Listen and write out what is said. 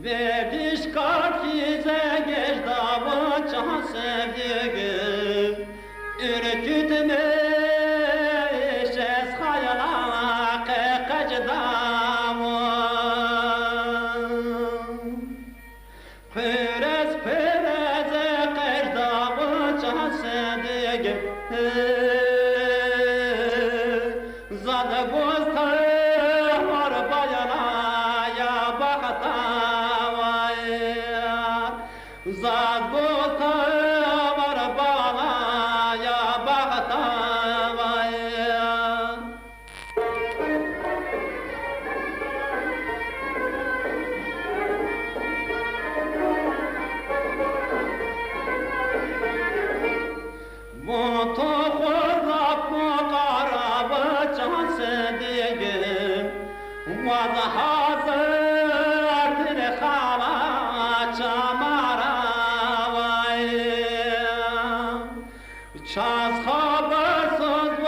Verdiş karşıza geç davı çan sevdiğim ürkütmüş es hayala kekacdamı Pürez püreze keç davı çan sevdiğim Zadı boztar Zad bota var bana ya bahtavaya Moto khozap qarab chans digim Waz hazır tir khala chamara Çaz habersız